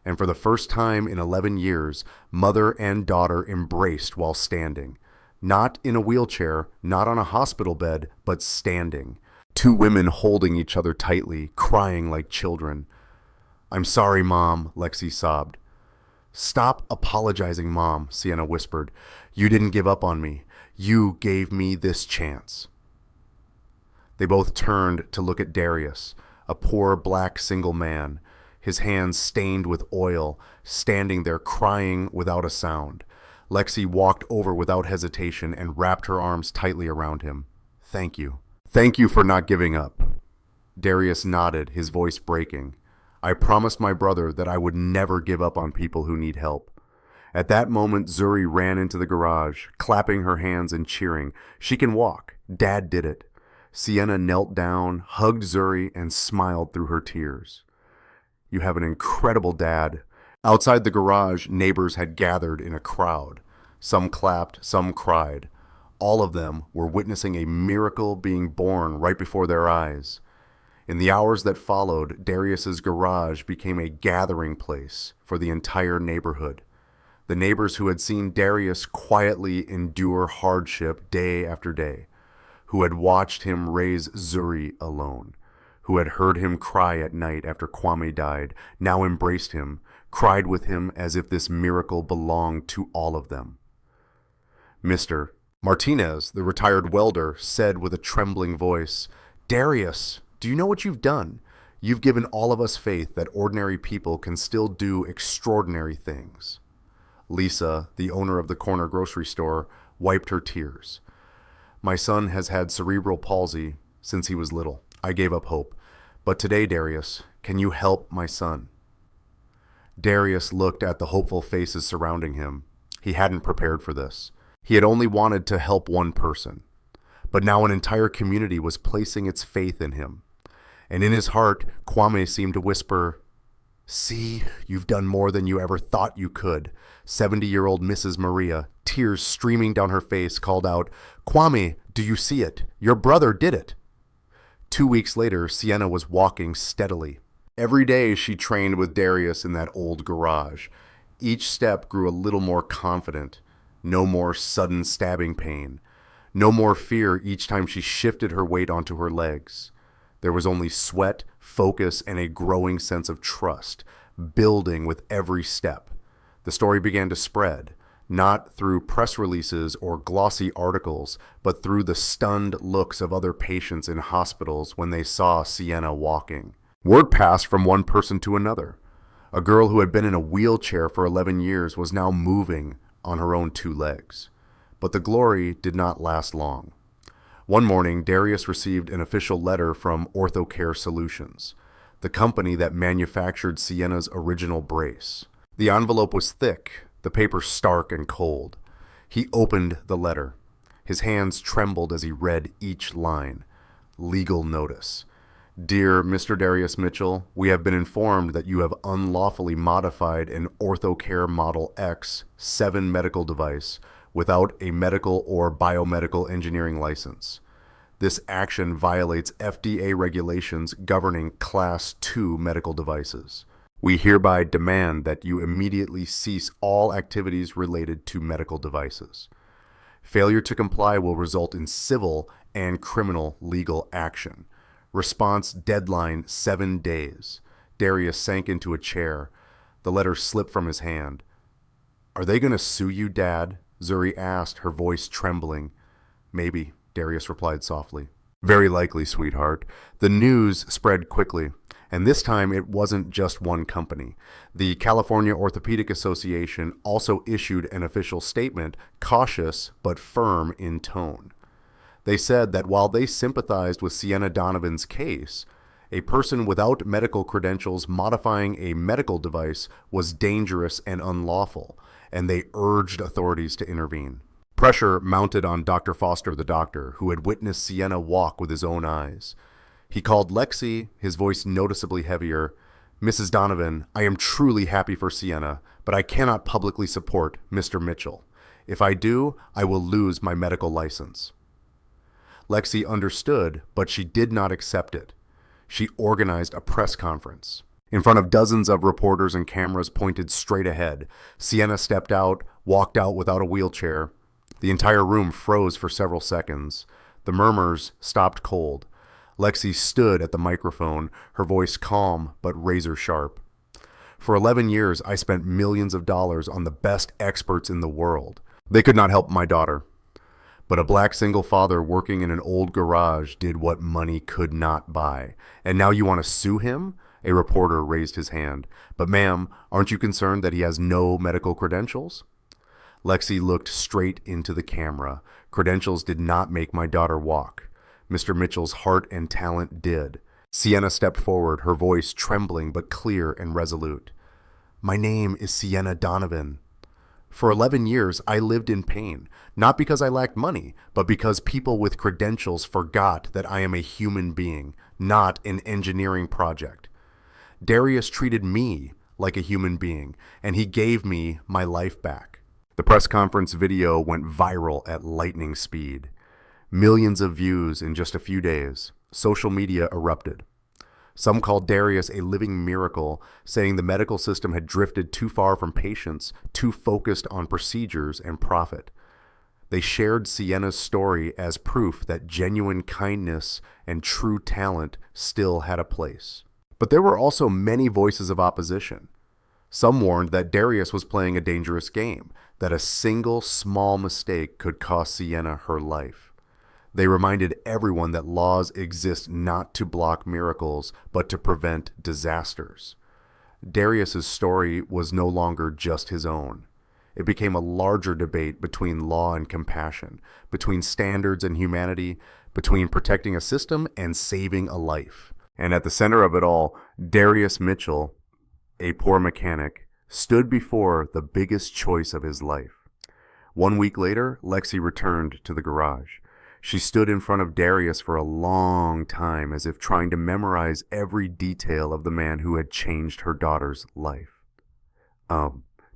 And for the first time in 11 years, mother and daughter embraced while standing. Not in a wheelchair, not on a hospital bed, but standing. Two women holding each other tightly, crying like children. I'm sorry, Mom, Lexi sobbed. Stop apologizing, Mom, Sienna whispered. You didn't give up on me. You gave me this chance. They both turned to look at Darius, a poor black single man, his hands stained with oil, standing there crying without a sound. Lexi walked over without hesitation and wrapped her arms tightly around him. "Thank you. Thank you for not giving up." Darius nodded, his voice breaking. "I promised my brother that I would never give up on people who need help." At that moment, Zuri ran into the garage, clapping her hands and cheering. "She can walk. Dad did it." Sienna knelt down, hugged Zuri, and smiled through her tears. "You have an incredible dad." Outside the garage, neighbors had gathered in a crowd. Some clapped, some cried. All of them were witnessing a miracle being born right before their eyes. In the hours that followed, Darius's garage became a gathering place for the entire neighborhood. The neighbors who had seen Darius quietly endure hardship day after day, who had watched him raise Zuri alone, who had heard him cry at night after Kwame died, now embraced him, cried with him as if this miracle belonged to all of them. Mr. Martinez, the retired welder, said with a trembling voice, "Darius, do you know what you've done? You've given all of us faith that ordinary people can still do extraordinary things." Lisa, the owner of the corner grocery store, wiped her tears. "My son has had cerebral palsy since he was little. I gave up hope. But today, Darius, can you help my son?" Darius looked at the hopeful faces surrounding him. He hadn't prepared for this. He had only wanted to help one person. But now an entire community was placing its faith in him. And in his heart, Kwame seemed to whisper, "See, you've done more than you ever thought you could." 70-year-old Mrs. Maria, tears streaming down her face, called out, "Kwame, do you see it? Your brother did it." 2 weeks later, Sienna was walking steadily. Every day she trained with Darius in that old garage. Each step grew a little more confident. No more sudden stabbing pain. No more fear each time she shifted her weight onto her legs. There was only sweat, focus, and a growing sense of trust, building with every step. The story began to spread, not through press releases or glossy articles, but through the stunned looks of other patients in hospitals when they saw Sienna walking. Word passed from one person to another. A girl who had been in a wheelchair for 11 years was now moving on her own 2 legs. But the glory did not last long. One morning, Darius received an official letter from OrthoCare Solutions, the company that manufactured Sienna's original brace. The envelope was thick, the paper stark and cold. He opened the letter. His hands trembled as he read each line. Legal notice. "Dear Mr. Darius Mitchell, we have been informed that you have unlawfully modified an OrthoCare Model X 7 medical device without a medical or biomedical engineering license. This action violates FDA regulations governing Class 2 medical devices. We hereby demand that you immediately cease all activities related to medical devices. Failure to comply will result in civil and criminal legal action. Response deadline 7 days." Darius sank into a chair. The letter slipped from his hand. "Are they going to sue you, Dad?" Zuri asked, her voice trembling. "Maybe," Darius replied softly. "Very likely, sweetheart." The news spread quickly, and this time it wasn't just one company. The California Orthopedic Association also issued an official statement, cautious but firm in tone. They said that while they sympathized with Sienna Donovan's case, a person without medical credentials modifying a medical device was dangerous and unlawful, and they urged authorities to intervene. Pressure mounted on Dr. Foster, the doctor, who had witnessed Sienna walk with his own eyes. He called Lexi, his voice noticeably heavier. "Mrs. Donovan, I am truly happy for Sienna, but I cannot publicly support Mr. Mitchell. If I do, I will lose my medical license." Lexi understood, but she did not accept it. She organized a press conference. In front of dozens of reporters and cameras pointed straight ahead, Sienna stepped out, walked out without a wheelchair. The entire room froze for several seconds. The murmurs stopped cold. Lexi stood at the microphone, her voice calm but razor sharp. "For 11 years, I spent millions of dollars on the best experts in the world. They could not help my daughter. But a black single father working in an old garage did what money could not buy. And now you want to sue him? A reporter raised his hand. But ma'am, aren't you concerned that he has no medical credentials? Lexi looked straight into the camera. Credentials did not make my daughter walk. Mr. Mitchell's heart and talent did. Sienna stepped forward, her voice trembling but clear and resolute. My name is Sienna Donovan. For 11 years, I lived in pain, not because I lacked money, but because people with credentials forgot that I am a human being, not an engineering project. Darius treated me like a human being, and he gave me my life back. The press conference video went viral at lightning speed. Millions of views in just a few days. Social media erupted. Some called Darius a living miracle, saying the medical system had drifted too far from patients, too focused on procedures and profit. They shared Sienna's story as proof that genuine kindness and true talent still had a place. But there were also many voices of opposition. Some warned that Darius was playing a dangerous game, that a single small mistake could cost Sienna her life. They reminded everyone that laws exist not to block miracles, but to prevent disasters. Darius's story was no longer just his own. It became a larger debate between law and compassion, between standards and humanity, between protecting a system and saving a life. And at the center of it all, Darius Mitchell, a poor mechanic, stood before the biggest choice of his life. 1 week later, Lexi returned to the garage. She stood in front of Darius for a long time, as if trying to memorize every detail of the man who had changed her daughter's life.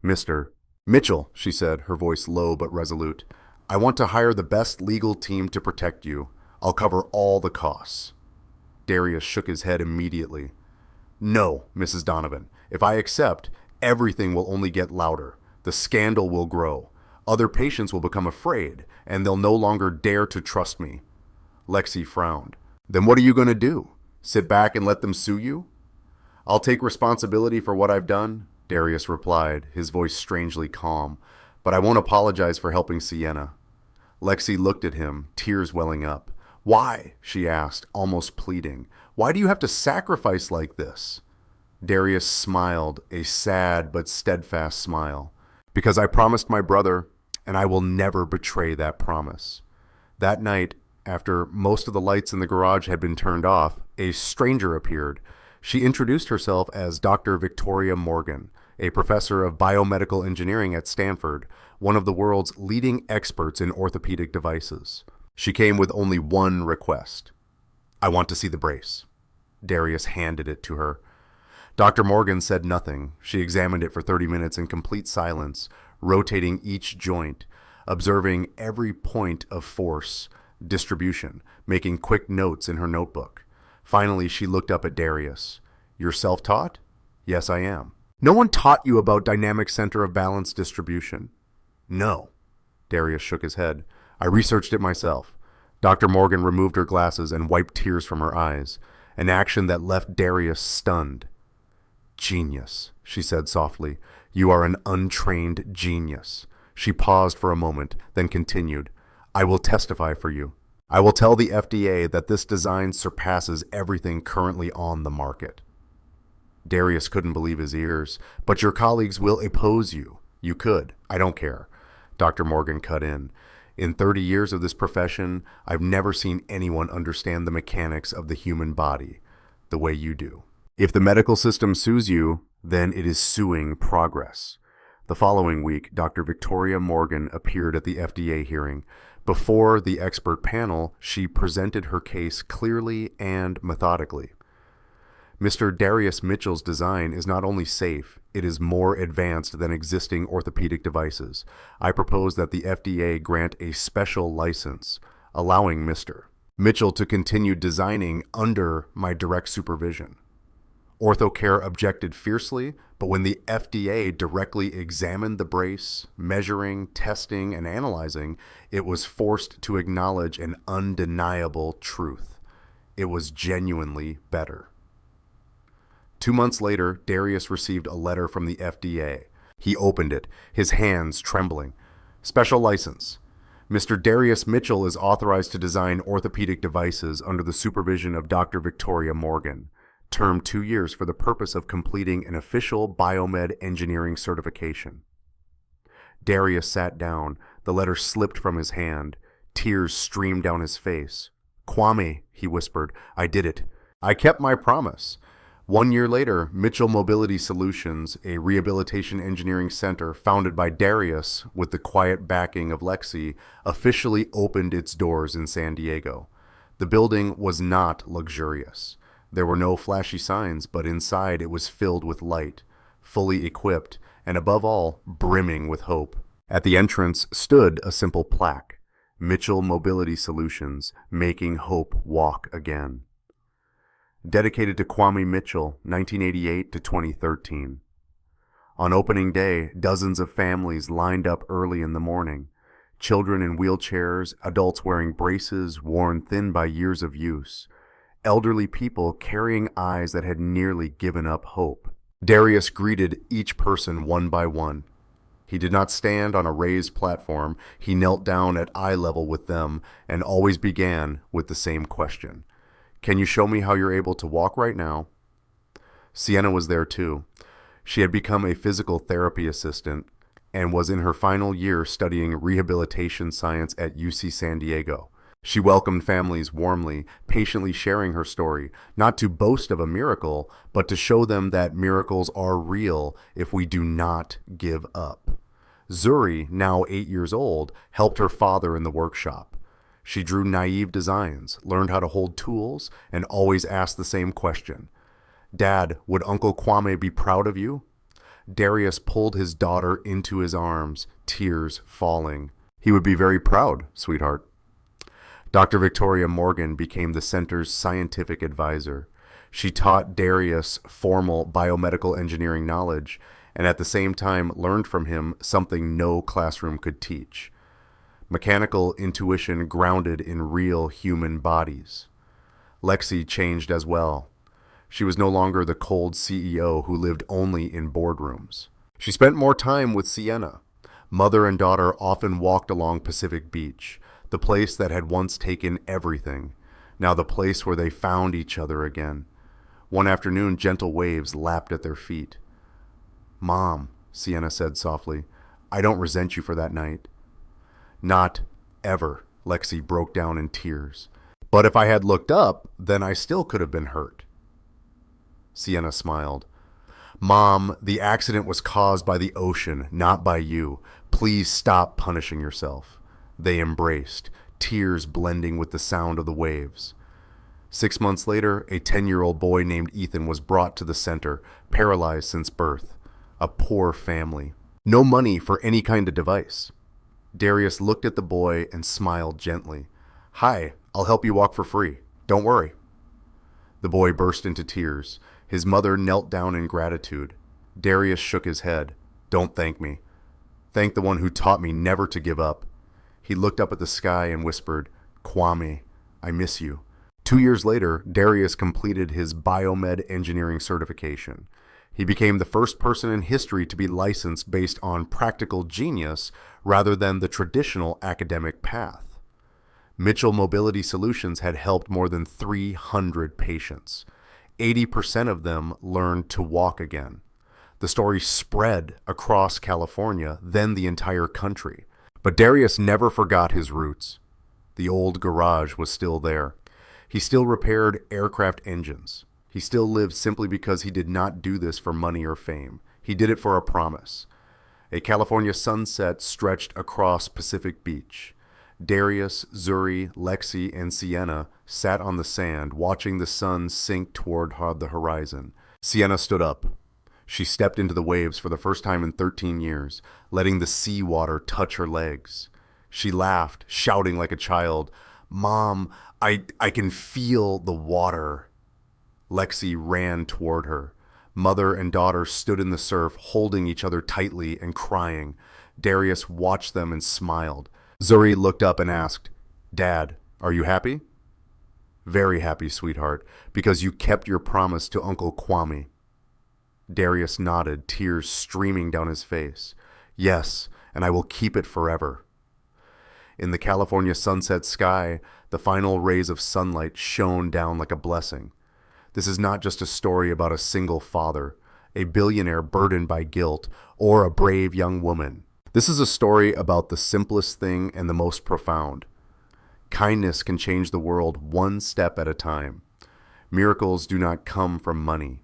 Mr. Mitchell, she said, her voice low but resolute, I want to hire the best legal team to protect you. I'll cover all the costs. Darius shook his head immediately. No, Mrs. Donovan. If I accept, everything will only get louder. The scandal will grow. Other patients will become afraid, and they'll no longer dare to trust me. Lexi frowned. Then what are you going to do? Sit back and let them sue you? I'll take responsibility for what I've done, Darius replied, his voice strangely calm, but I won't apologize for helping Sienna. Lexi looked at him, tears welling up. Why? She asked, almost pleading. Why do you have to sacrifice like this? Darius smiled, a sad but steadfast smile. Because I promised my brother, and I will never betray that promise. That night, after most of the lights in the garage had been turned off, a stranger appeared. She introduced herself as Dr. Victoria Morgan, a professor of biomedical engineering at Stanford, one of the world's leading experts in orthopedic devices. She came with only one request. I want to see the brace. Darius handed it to her. Dr. Morgan said nothing. She examined it for 30 minutes in complete silence, rotating each joint, observing every point of force, distribution, making quick notes in her notebook. Finally, she looked up at Darius. You're self-taught? Yes, I am. No one taught you about dynamic center of balance distribution? No. Darius shook his head. I researched it myself. Dr. Morgan removed her glasses and wiped tears from her eyes, an action that left Darius stunned. Genius, she said softly. You are an untrained genius. She paused for a moment, then continued. I will testify for you. I will tell the FDA that this design surpasses everything currently on the market. Darius couldn't believe his ears. But your colleagues will oppose you. You could. I don't care. Dr. Morgan cut in. In 30 years of this profession, I've never seen anyone understand the mechanics of the human body the way you do. If the medical system sues you, then it is suing progress. The following week, Dr. Victoria Morgan appeared at the FDA hearing. Before the expert panel, she presented her case clearly and methodically. Mr. Darius Mitchell's design is not only safe, it is more advanced than existing orthopedic devices. I propose that the FDA grant a special license, allowing Mr. Mitchell to continue designing under my direct supervision. OrthoCare objected fiercely, but when the FDA directly examined the brace, measuring, testing, and analyzing, it was forced to acknowledge an undeniable truth. It was genuinely better. 2 months later, Darius received a letter from the FDA. He opened it, his hands trembling. Special license. Mr. Darius Mitchell is authorized to design orthopedic devices under the supervision of Dr. Victoria Morgan, term 2 years for the purpose of completing an official biomed engineering certification. Darius sat down. The letter slipped from his hand. Tears streamed down his face. "Kwame," he whispered, "I did it. I kept my promise." 1 year later, Mitchell Mobility Solutions, a rehabilitation engineering center founded by Darius with the quiet backing of Lexi, officially opened its doors in San Diego. The building was not luxurious. There were no flashy signs, but inside it was filled with light, fully equipped, and above all, brimming with hope. At the entrance stood a simple plaque: Mitchell Mobility Solutions, making hope walk again. Dedicated to Kwame Mitchell, 1988 to 2013. On opening day, dozens of families lined up early in the morning. Children in wheelchairs, adults wearing braces worn thin by years of use, elderly people carrying eyes that had nearly given up hope. Darius greeted each person one by one. He did not stand on a raised platform. He knelt down at eye level with them and always began with the same question: "Can you show me how you're able to walk right now?" Sienna was there too. She had become a physical therapy assistant and was in her final year studying rehabilitation science at UC San Diego. She welcomed families warmly, patiently sharing her story, not to boast of a miracle, but to show them that miracles are real if we do not give up. Zuri, now 8 years old, helped her father in the workshop. She drew naive designs, learned how to hold tools, and always asked the same question: "Dad, would Uncle Kwame be proud of you?" Darius pulled his daughter into his arms, tears falling. "He would be very proud, sweetheart." Dr. Victoria Morgan became the center's scientific advisor. She taught Darius formal biomedical engineering knowledge and at the same time learned from him something no classroom could teach: mechanical intuition grounded in real human bodies. Lexi changed as well. She was no longer the cold CEO who lived only in boardrooms. She spent more time with Sienna. Mother and daughter often walked along Pacific Beach, the place that had once taken everything, now the place where they found each other again. One afternoon, gentle waves lapped at their feet. "Mom," Sienna said softly, "I don't resent you for that night." "Not ever," Lexi broke down in tears. "But if I had looked up, then I still could have been hurt." Sienna smiled. "Mom, the accident was caused by the ocean, not by you. Please stop punishing yourself." They embraced, tears blending with the sound of the waves. 6 months later, a 10-year-old boy named Ethan was brought to the center, paralyzed since birth. A poor family. No money for any kind of device. Darius looked at the boy and smiled gently. "Hi, I'll help you walk for free. Don't worry." The boy burst into tears. His mother knelt down in gratitude. Darius shook his head. "Don't thank me. Thank the one who taught me never to give up." He looked up at the sky and whispered, "Kwame, I miss you." 2 years later, Darius completed his biomed engineering certification. He became the first person in history to be licensed based on practical genius rather than the traditional academic path. Mitchell Mobility Solutions had helped more than 300 patients. 80% of them learned to walk again. The story spread across California, then the entire country. But Darius never forgot his roots. The old garage was still there. He still repaired aircraft engines. He still lived simply because he did not do this for money or fame. He did it for a promise. A California sunset stretched across Pacific Beach. Darius, Zuri, Lexi, and Sienna sat on the sand, watching the sun sink toward the horizon. Sienna stood up. She stepped into the waves for the first time in 13 years, letting the seawater touch her legs. She laughed, shouting like a child, "Mom, I can feel the water." Lexi ran toward her. Mother and daughter stood in the surf, holding each other tightly and crying. Darius watched them and smiled. Zuri looked up and asked, "Dad, are you happy?" "Very happy, sweetheart, because you kept your promise to Uncle Kwame." Darius nodded, tears streaming down his face. "Yes, and I will keep it forever." In the California sunset sky, the final rays of sunlight shone down like a blessing. This is not just a story about a single father, a billionaire burdened by guilt, or a brave young woman. This is a story about the simplest thing and the most profound. Kindness can change the world one step at a time. Miracles do not come from money.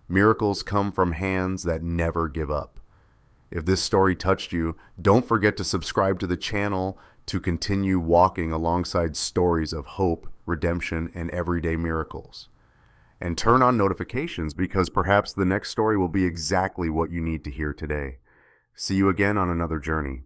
Miracles come from hands that never give up. If this story touched you, don't forget to subscribe to the channel to continue walking alongside stories of hope, redemption, and everyday miracles. And turn on notifications because perhaps the next story will be exactly what you need to hear today. See you again on another journey.